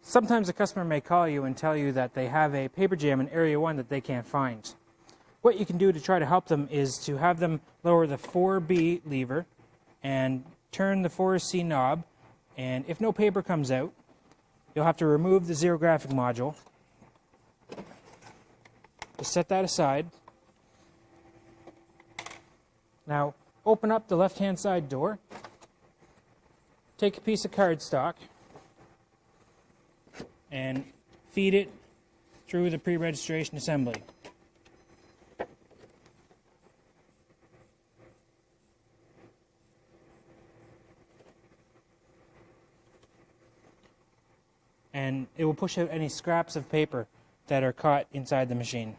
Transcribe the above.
Sometimes a customer may call you and tell you that they have a paper jam in area 1 that they can't find. What you can do to try to help them is to have them lower the 4B lever and turn the 4C knob, and if no paper comes out, you'll have to remove the zero graphic module. Just set that aside. Now open up the left-hand side door, take a piece of cardstock, and feed it through the pre-registration assembly. And it will push out any scraps of paper that are caught inside the machine.